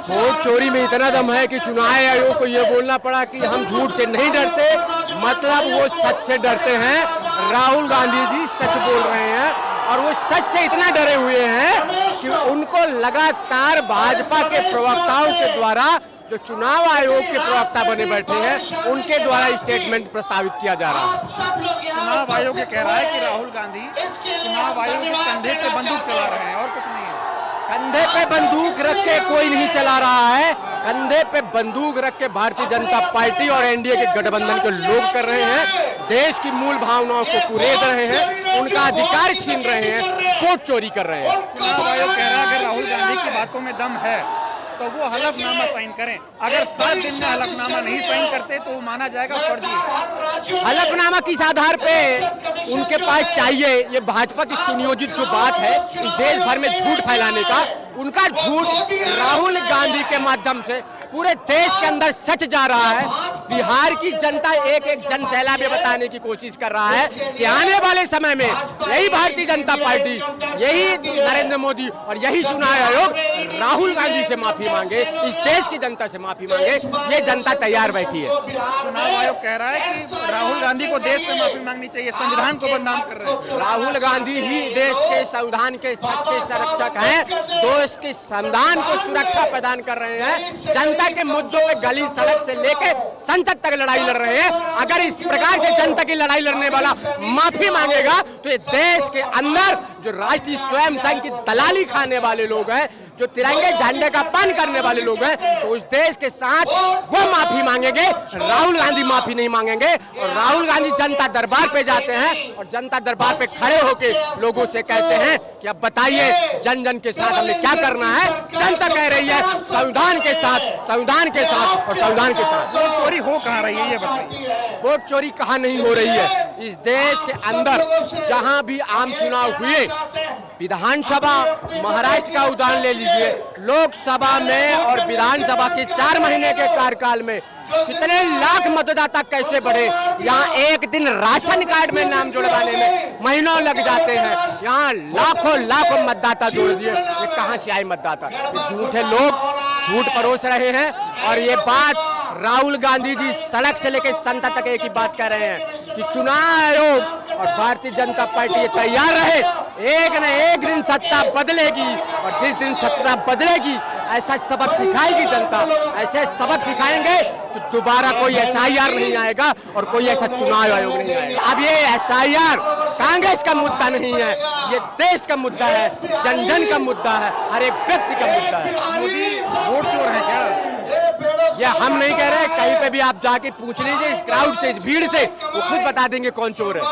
Vote चोरी में इतना दम है कि चुनाव आयोग को ये बोलना पड़ा कि हम झूठ से नहीं डरते, मतलब वो सच से डरते हैं। राहुल गांधी जी सच बोल रहे हैं और वो सच से इतना डरे हुए हैं कि उनको लगातार भाजपा के प्रवक्ताओं के द्वारा, जो चुनाव आयोग के प्रवक्ता बने बैठे हैं, उनके द्वारा स्टेटमेंट प्रस्तावित किया जा रहा है। चुनाव आयोग ये कह रहा है कि राहुल गांधी चुनाव आयोग के कंधे पे बंदूक चला रहे हैं और कुछ नहीं है। कंधे पे बंदूक रख के कोई नहीं चला रहा है। कंधे पे बंदूक रख के भारतीय जनता पार्टी और एनडीए के गठबंधन के लोग कर रहे हैं। देश की मूल भावनाओं को कुरेद रहे हैं, उनका अधिकार छीन रहे हैं, वोट चोरी कर रहे हैं। चुनाव आयोग कह रहा है कि राहुल गांधी की बातों में दम है तो वो हलफनामा साइन करें। अगर 7 दिन में हलफनामा नहीं साइन करते तो वो माना जाएगा फर्जी। हलफनामा किस आधार पे उनके पास चाहिए? ये भाजपा की सुनियोजित जो बात है इस देश भर में झूठ फैलाने का, उनका झूठ राहुल गांधी के माध्यम से पूरे देश के अंदर सच जा रहा है। बिहार की जनता एक एक जनसैलाब में बताने की कोशिश कर रहा है कि आने वाले समय में यही भारतीय जनता पार्टी, यही नरेंद्र मोदी और यही चुनाव आयोग राहुल गांधी से माफी मांगे, इस देश की जनता से माफी मांगे। ये जनता तैयार बैठी है। चुनाव आयोग कह रहा है कि राहुल गांधी को देश से माफी मांगनी चाहिए, संविधान को बदनाम कर रहे हैं। राहुल गांधी ही देश के संविधान के सच्चे संरक्षक हैं, देश के संविधान को सुरक्षा प्रदान कर रहे हैं। जनता के मुद्दों पे गली सड़क से लेके संसद तक लड़ाई लड़ रहे हैं। अगर इस प्रकार से जनता की लड़ाई लड़ने वाला माफी मांगेगा तो इस देश के अंदर जो राष्ट्रीय स्वयं संघ की दलाली खाने वाले लोग हैं, जो तिरंगे झंडे का पान करने वाले लोग हैं, तो उस देश के साथ वो माफी मांगेंगे। राहुल गांधी माफी नहीं मांगेंगे। और राहुल गांधी जनता दरबार पे जाते हैं और जनता दरबार पे खड़े होके लोगों से कहते हैं कि अब बताइए जन जन के साथ हमें क्या करना है। जनता कह रही है संविधान के साथ, संविधान के साथ और संविधान के साथ। वोट चोरी हो कहाँ रही है ये बताइए। वोट चोरी कहाँ नहीं हो रही है? इस देश के अंदर जहां भी आम चुनाव हुए, विधानसभा महाराष्ट्र का उदाहरण ले लीजिए, लोकसभा में और विधानसभा के 4 महीने के कार्यकाल में कितने लाख मतदाता कैसे बढ़े। यहाँ एक दिन राशन कार्ड में नाम जुड़वाने में महीनों लग जाते हैं, यहाँ लाखों लाखों मतदाता जोड़ दिए। ये कहाँ से आए मतदाता? झूठे लोग झूठ परोस रहे हैं। और ये बात राहुल गांधी जी सड़क से लेकर संसद तक एक ही बात कर रहे हैं कि चुनाव आयोग और भारतीय जनता पार्टी तैयार रहे, एक न एक दिन सत्ता बदलेगी और जिस दिन सत्ता बदलेगी ऐसा सबक सिखाएगी जनता। ऐसे सबक सिखाएंगे तो दोबारा कोई एसआईआर नहीं आएगा और कोई ऐसा चुनाव आयोग नहीं आएगा। अब ये एसआईआर कांग्रेस का मुद्दा नहीं है, ये देश का मुद्दा है, जन जन का मुद्दा है, हर एक व्यक्ति का मुद्दा है। मोदी वोट चोर है क्या? ये हम नहीं कह रहे, कहीं पे भी आप जाके पूछ लीजिए इस क्राउड से, इस भीड़ से, वो खुद बता देंगे कौन चोर है।